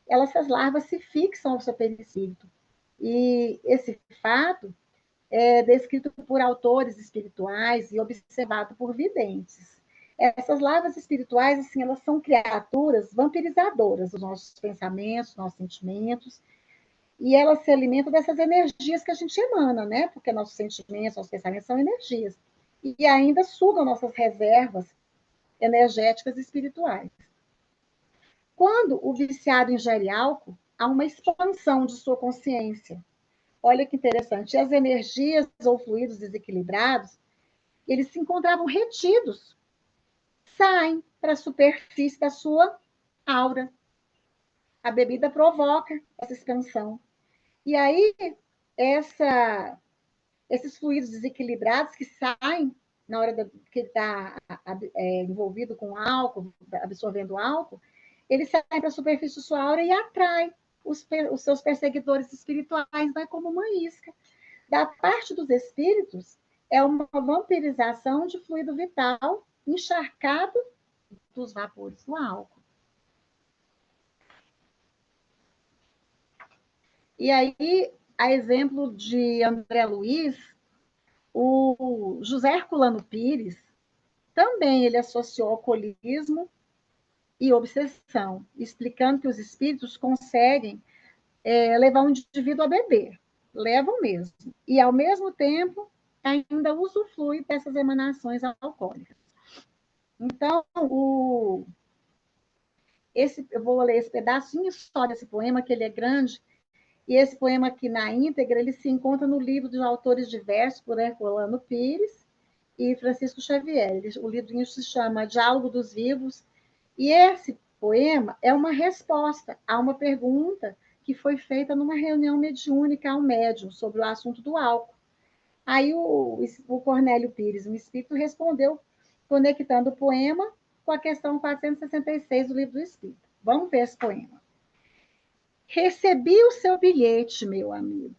Essas larvas se fixam ao seu perispírito. E esse fato é descrito por autores espirituais e observado por videntes. Essas larvas espirituais, assim, elas são criaturas vampirizadoras dos nossos pensamentos, dos nossos sentimentos, e elas se alimentam dessas energias que a gente emana, né? Porque nossos sentimentos, nossos pensamentos são energias. E ainda sugam nossas reservas energéticas e espirituais. Quando o viciado ingere álcool, há uma expansão de sua consciência. Olha que interessante. E as energias ou fluidos desequilibrados, eles se encontravam retidos, saem para a superfície da sua aura. A bebida provoca essa expansão. E aí, esses fluidos desequilibrados que saem na hora que ele está envolvido com álcool, absorvendo álcool, ele sai para a superfície da sua aura e atrai os seus perseguidores espirituais, vai como uma isca. Da parte dos espíritos, é uma vampirização de fluido vital encharcado dos vapores do álcool. E aí, a exemplo de André Luiz, o José Herculano Pires, também ele associou alcoolismo e obsessão, explicando que os espíritos conseguem levar um indivíduo a beber, levam mesmo, e ao mesmo tempo ainda usufrui dessas emanações alcoólicas. Então, eu vou ler esse pedacinho só desse poema, que ele é grande, e esse poema aqui na íntegra, ele se encontra no livro de autores diversos, por Herculano Pires e Francisco Xavier. O livrinho se chama Diálogo dos Vivos, e esse poema é uma resposta a uma pergunta que foi feita numa reunião mediúnica ao médium sobre o assunto do álcool. Aí o Cornélio Pires, um espírito, respondeu conectando o poema com a questão 466 do Livro do Espírito. Vamos ver esse poema. Recebi o seu bilhete, meu amigo,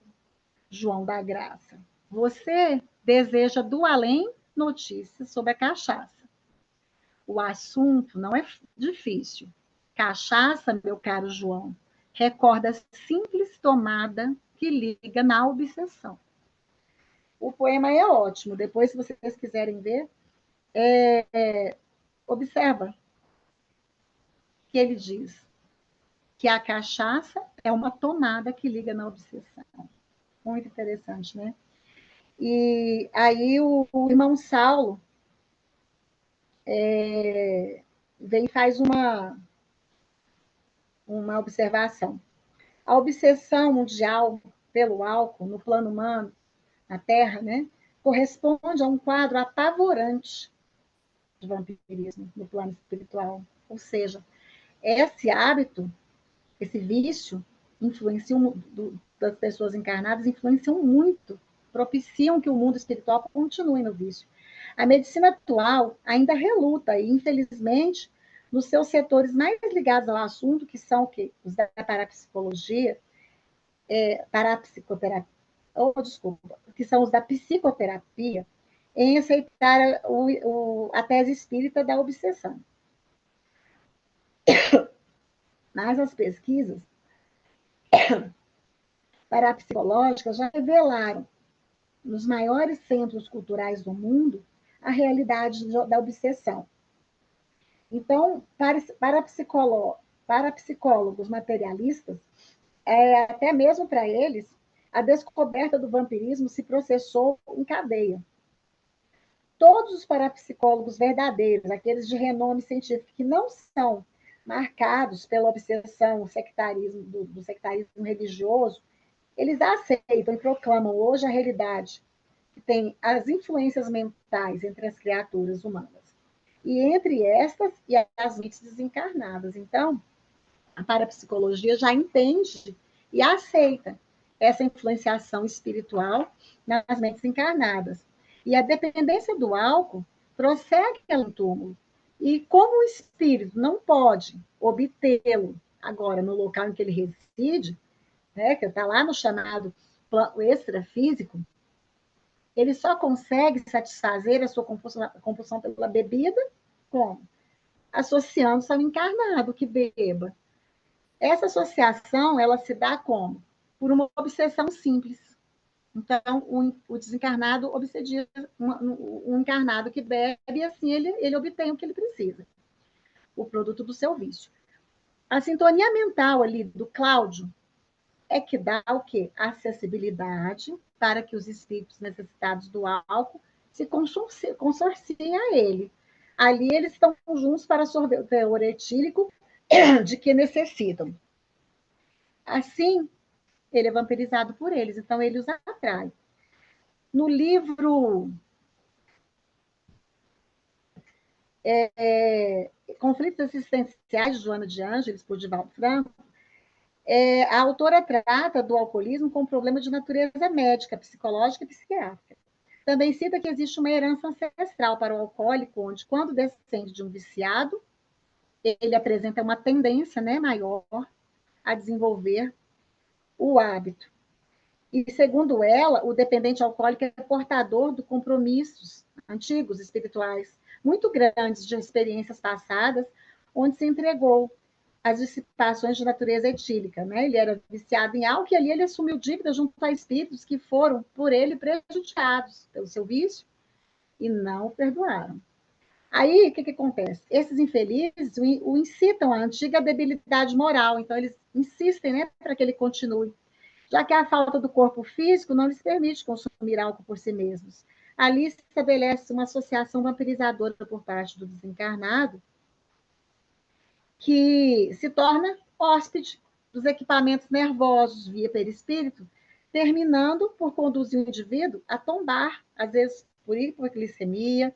João da Graça. Você deseja do além notícias sobre a cachaça. O assunto não é difícil. Cachaça, meu caro João, recorda a simples tomada que liga na obsessão. O poema é ótimo. Depois, se vocês quiserem ver, observa que ele diz que a cachaça é uma tomada que liga na obsessão. Muito interessante, né? E aí o irmão Saulo vem e faz uma observação. A obsessão mundial pelo álcool no plano humano, na Terra, né, corresponde a um quadro apavorante de vampirismo no plano espiritual. Ou seja, esse hábito, esse vício, das pessoas encarnadas, influenciam muito, propiciam que o mundo espiritual continue no vício. A medicina atual ainda reluta, e infelizmente, nos seus setores mais ligados ao assunto, que são os da parapsicologia, que são os da psicoterapia, em aceitar a tese espírita da obsessão. Mas as pesquisas parapsicológicas já revelaram, nos maiores centros culturais do mundo, a realidade da obsessão. Então, para psicólogos materialistas, até mesmo para eles, a descoberta do vampirismo se processou em cadeia. Todos os parapsicólogos verdadeiros, aqueles de renome científico, que não são marcados pela obsessão do sectarismo religioso, eles aceitam e proclamam hoje a realidade que tem as influências mentais entre as criaturas humanas. E entre estas e as mentes desencarnadas. Então, a parapsicologia já entende e aceita essa influenciação espiritual nas mentes encarnadas. E a dependência do álcool prossegue ela no túmulo. E como o espírito não pode obtê-lo agora no local em que ele reside, né, que está lá no chamado plano extrafísico, ele só consegue satisfazer a sua compulsão pela bebida como? Associando-se ao encarnado que beba. Essa associação, ela se dá como? Por uma obsessão simples. Então, o desencarnado obsedia um encarnado que bebe, e assim ele obtém o que ele precisa, o produto do seu vício. A sintonia mental ali do Cláudio é que dá o quê? Acessibilidade para que os espíritos necessitados do álcool se consorciem a ele. Ali eles estão juntos para absorver o teor etílico de que necessitam. Assim, ele é vampirizado por eles, então ele os atrai. No livro Conflitos Existenciais, de Joana de Ângeles, por Divaldo Franco, a autora trata do alcoolismo como um problema de natureza médica, psicológica e psiquiátrica. Também cita que existe uma herança ancestral para o alcoólico, onde, quando descende de um viciado, ele apresenta uma tendência, né, maior a desenvolver o hábito. E, segundo ela, o dependente alcoólico é portador de compromissos antigos, espirituais, muito grandes de experiências passadas, onde se entregou às dissipações de natureza etílica. Né? Ele era viciado em álcool e ali ele assumiu dívida junto a espíritos que foram, por ele, prejudicados pelo seu vício e não o perdoaram. Aí, o que acontece? Esses infelizes o incitam à antiga debilidade moral, então eles insistem, né, para que ele continue, já que a falta do corpo físico não lhes permite consumir álcool por si mesmos. Ali se estabelece uma associação vampirizadora por parte do desencarnado, que se torna hóspede dos equipamentos nervosos via perispírito, terminando por conduzir o indivíduo a tombar, às vezes por hipoglicemia,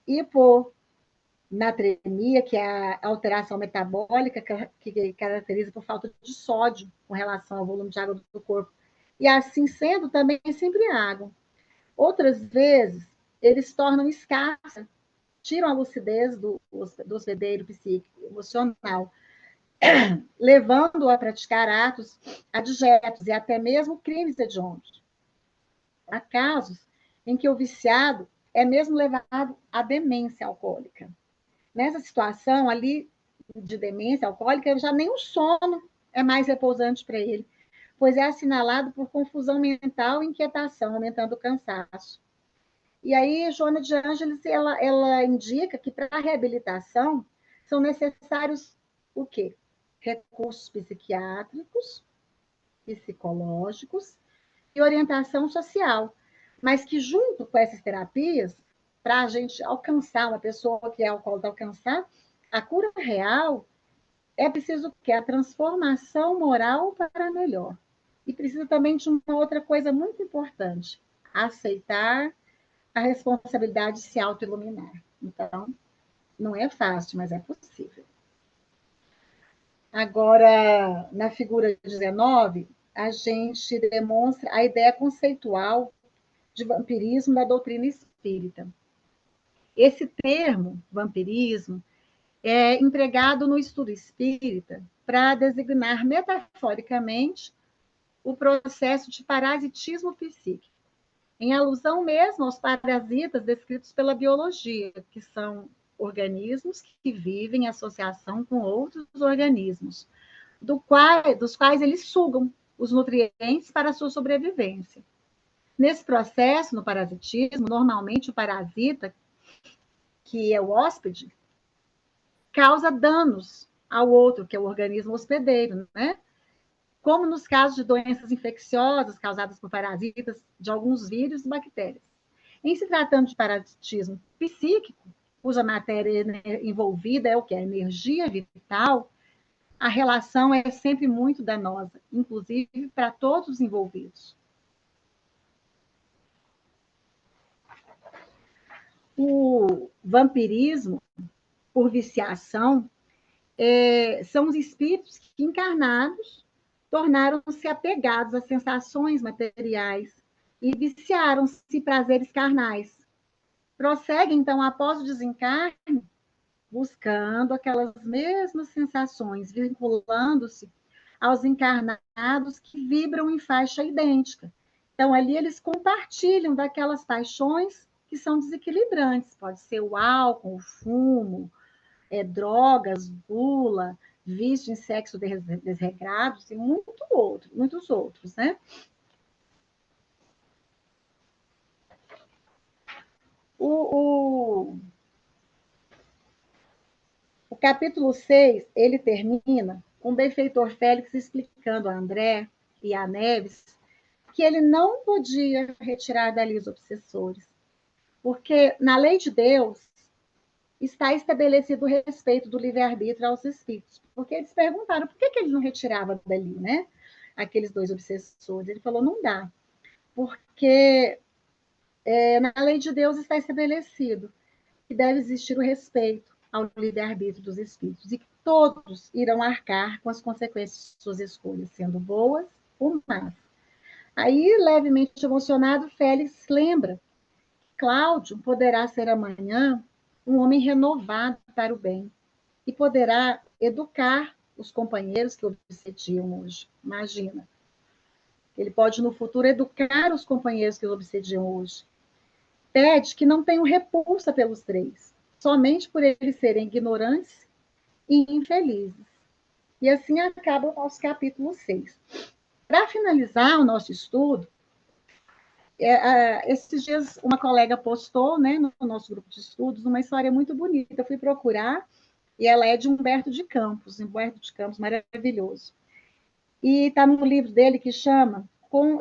hiponatremia, que é a alteração metabólica que caracteriza por falta de sódio com relação ao volume de água do corpo. E assim sendo, também se embriagam. Outras vezes, eles tornam escassa, tiram a lucidez do hospedeiro psíquico, emocional, levando-o a praticar atos adjetos e até mesmo crimes hediondos. Há casos em que o viciado é mesmo levado à demência alcoólica. Nessa situação ali de demência alcoólica, já nem o sono é mais repousante para ele, pois é assinalado por confusão mental e inquietação, aumentando o cansaço. E aí, Joana de Ângeles, ela indica que para a reabilitação são necessários o quê? Recursos psiquiátricos, psicológicos e orientação social. Mas que junto com essas terapias, para a gente alcançar, uma pessoa que é alcoólatra alcançar, a cura real é preciso que a transformação moral para melhor. E precisa também de uma outra coisa muito importante, aceitar a responsabilidade de se autoiluminar. Então, não é fácil, mas é possível. Agora, na figura 19, a gente demonstra a ideia conceitual de vampirismo da doutrina espírita. Esse termo, vampirismo, é empregado no estudo espírita para designar metaforicamente o processo de parasitismo psíquico, em alusão mesmo aos parasitas descritos pela biologia, que são organismos que vivem em associação com outros organismos, dos quais eles sugam os nutrientes para a sua sobrevivência. Nesse processo, no parasitismo, normalmente o parasita, que é o hóspede, causa danos ao outro, que é o organismo hospedeiro, né? Como nos casos de doenças infecciosas causadas por parasitas de alguns vírus e bactérias. Em se tratando de parasitismo psíquico, cuja matéria envolvida é o que? A energia vital, a relação é sempre muito danosa, inclusive para todos os envolvidos. O vampirismo, por viciação, são os espíritos que, encarnados, tornaram-se apegados às sensações materiais e viciaram-se em prazeres carnais. Prosseguem, então, após o desencarne, buscando aquelas mesmas sensações, vinculando-se aos encarnados que vibram em faixa idêntica. Então, ali eles compartilham daquelas paixões que são desequilibrantes. Pode ser o álcool, o fumo, drogas, gula, vício em sexo desregrado, e muitos outros, né? O capítulo 6, ele termina com o benfeitor Félix explicando a André e a Neves que ele não podia retirar dali os obsessores, porque na lei de Deus está estabelecido o respeito do livre-arbítrio aos espíritos. Porque eles perguntaram por que ele não retirava dali, né? Aqueles dois obsessores. Ele falou, não dá, porque na lei de Deus está estabelecido que deve existir o respeito ao livre-arbítrio dos espíritos e que todos irão arcar com as consequências de suas escolhas, sendo boas ou más. Aí, levemente emocionado, Félix lembra que Cláudio poderá ser amanhã um homem renovado para o bem e poderá educar os companheiros que o obsediam hoje. Imagina. Ele pode, no futuro, educar os companheiros que o obsediam hoje. Pede que não tenham repulsa pelos três, somente por eles serem ignorantes e infelizes. E assim acaba o nosso capítulo 6. Para finalizar o nosso estudo, esses dias uma colega postou, né, no nosso grupo de estudos, uma história muito bonita. Eu fui procurar, e ela é de Humberto de Campos, maravilhoso. E está no livro dele que chama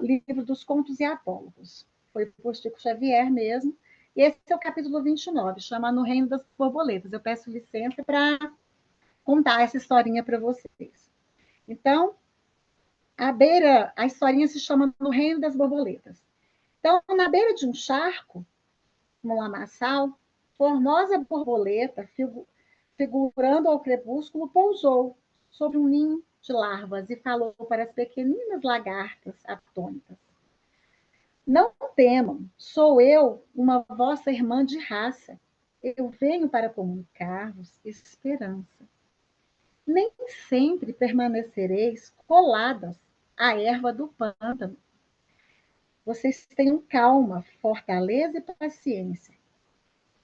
Livro dos Contos e Apólogos. Foi por Chico Xavier mesmo. E esse é o capítulo 29, chama No Reino das Borboletas. Eu peço licença para contar essa historinha para vocês. Então, a historinha se chama No Reino das Borboletas. Então, na beira de um charco, no lamaçal, formosa borboleta, figurando ao crepúsculo, pousou sobre um ninho de larvas e falou para as pequeninas lagartas atônitas. Não temam, sou eu, uma vossa irmã de raça. Eu venho para comunicar-vos esperança. Nem sempre permanecereis coladas à erva do pântano. Vocês tenham calma, fortaleza e paciência.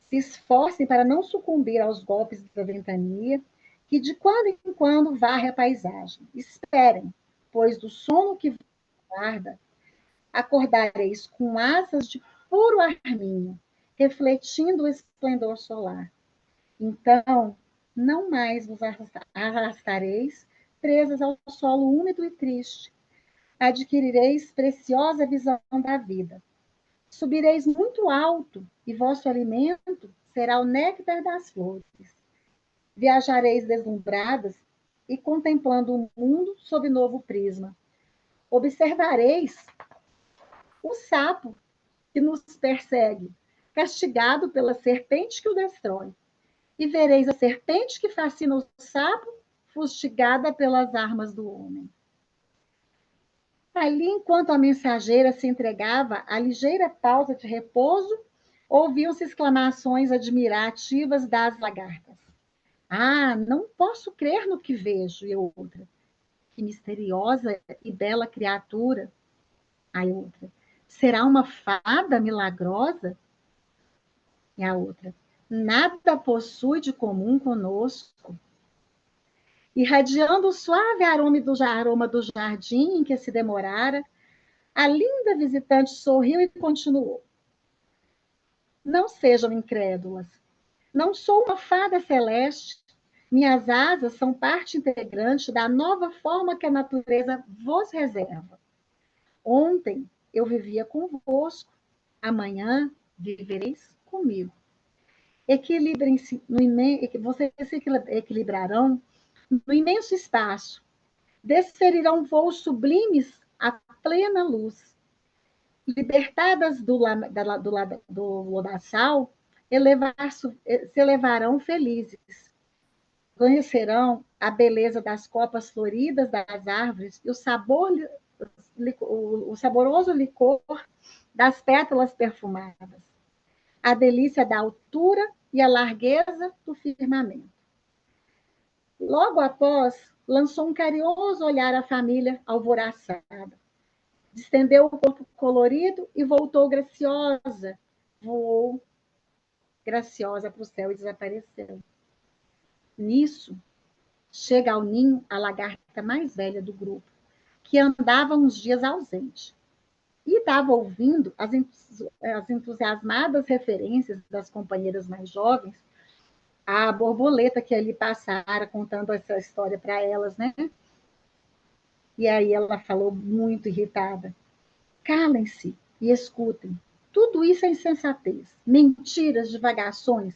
Se esforcem para não sucumbir aos golpes da ventania, que de quando em quando varre a paisagem. Esperem, pois do sono que vos guarda, acordareis com asas de puro arminho, refletindo o esplendor solar. Então, não mais vos arrastareis presas ao solo úmido e triste. Adquirireis preciosa visão da vida. Subireis muito alto, e vosso alimento será o néctar das flores. Viajareis deslumbradas e contemplando o mundo sob novo prisma. Observareis o sapo que nos persegue, castigado pela serpente que o destrói. E vereis a serpente que fascina o sapo, fustigada pelas armas do homem. Ali, enquanto a mensageira se entregava à ligeira pausa de repouso, ouviam-se exclamações admirativas das lagartas. Ah, não posso crer no que vejo. E outra, que misteriosa e bela criatura. A outra, será uma fada milagrosa? E a outra, nada possui de comum conosco. Irradiando o suave aroma do jardim em que se demorara, a linda visitante sorriu e continuou. Não sejam incrédulas. Não sou uma fada celeste. Minhas asas são parte integrante da nova forma que a natureza vos reserva. Ontem eu vivia convosco. Amanhã vivereis comigo. Equilibrem-se vocês se equilibrarão no imenso espaço. Desferirão voos sublimes à plena luz. Libertadas do lodaçal, se elevarão felizes. conhecerão a beleza das copas floridas das árvores e o saboroso licor das pétalas perfumadas, a delícia da altura e a largueza do firmamento. Logo após, lançou um carinhoso olhar à família alvoraçada, distendeu o corpo colorido e voltou graciosa, voou graciosa para o céu e desapareceu. Nisso, chega ao ninho a lagarta mais velha do grupo, que andava uns dias ausente. E estava ouvindo as entusiasmadas referências das companheiras mais jovens à borboleta que ali passara, contando essa história para elas, né? E aí ela falou muito irritada: calem-se e escutem. Tudo isso é insensatez, mentiras, divagações.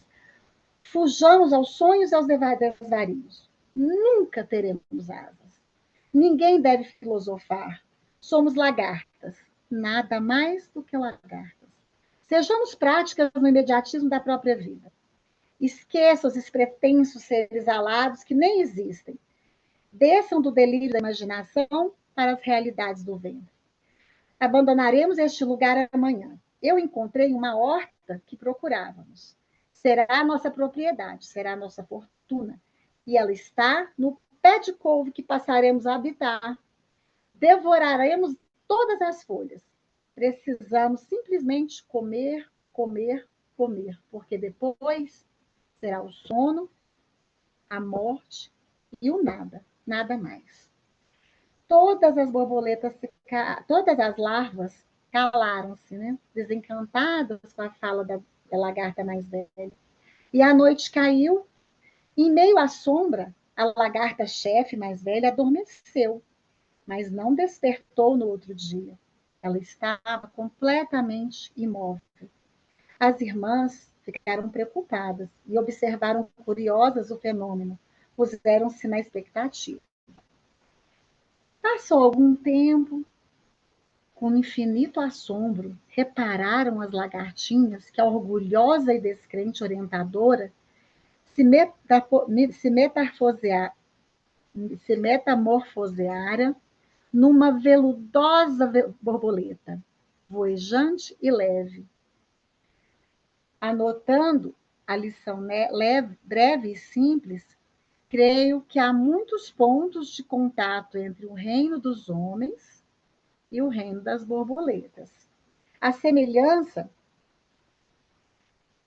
Fujamos aos sonhos e aos desvarios. Nunca teremos asas. Ninguém deve filosofar. Somos lagartas, nada mais do que lagartas. Sejamos práticas no imediatismo da própria vida. Esqueça os pretensos seres alados que nem existem. Desçam do delírio da imaginação para as realidades do ventre. Abandonaremos este lugar amanhã. Eu encontrei uma horta que procurávamos. Será a nossa propriedade, será a nossa fortuna. E ela está no pé de couve que passaremos a habitar. Devoraremos todas as folhas. Precisamos simplesmente comer, comer, comer, porque depois será o sono, a morte e o nada, nada mais. Todas as borboletas, todas as larvas calaram-se, né? Desencantadas com a fala da lagarta mais velha. E a noite caiu, e em meio à sombra, a lagarta chefe mais velha adormeceu, mas não despertou no outro dia. Ela estava completamente imóvel. As irmãs ficaram preocupadas e observaram curiosas o fenômeno. Puseram-se na expectativa. Passou algum tempo, com infinito assombro, repararam as lagartinhas que a orgulhosa e descrente orientadora se metamorfoseara numa veludosa borboleta, voejante e leve. Anotando a lição breve e simples, creio que há muitos pontos de contato entre o reino dos homens e o reino das borboletas. A semelhança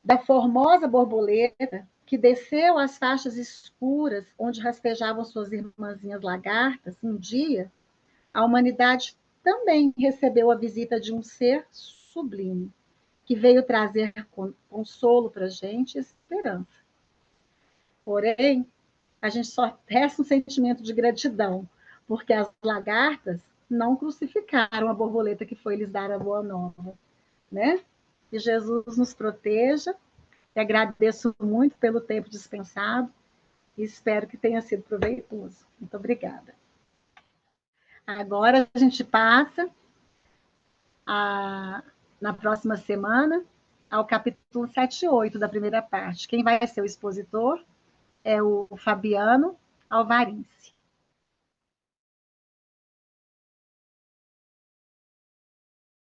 da formosa borboleta que desceu às faixas escuras onde rastejavam suas irmãzinhas lagartas, um dia, a humanidade também recebeu a visita de um ser sublime, que veio trazer consolo para a gente e esperança. Porém, a gente só resta um sentimento de gratidão, porque as lagartas não crucificaram a borboleta que foi lhes dar a boa nova, né? Que Jesus nos proteja. E agradeço muito pelo tempo dispensado e espero que tenha sido proveitoso. Muito obrigada. Agora a gente passa na próxima semana ao capítulo 7 e 8 da primeira parte. Quem vai ser o expositor é o Fabiano Alvarense.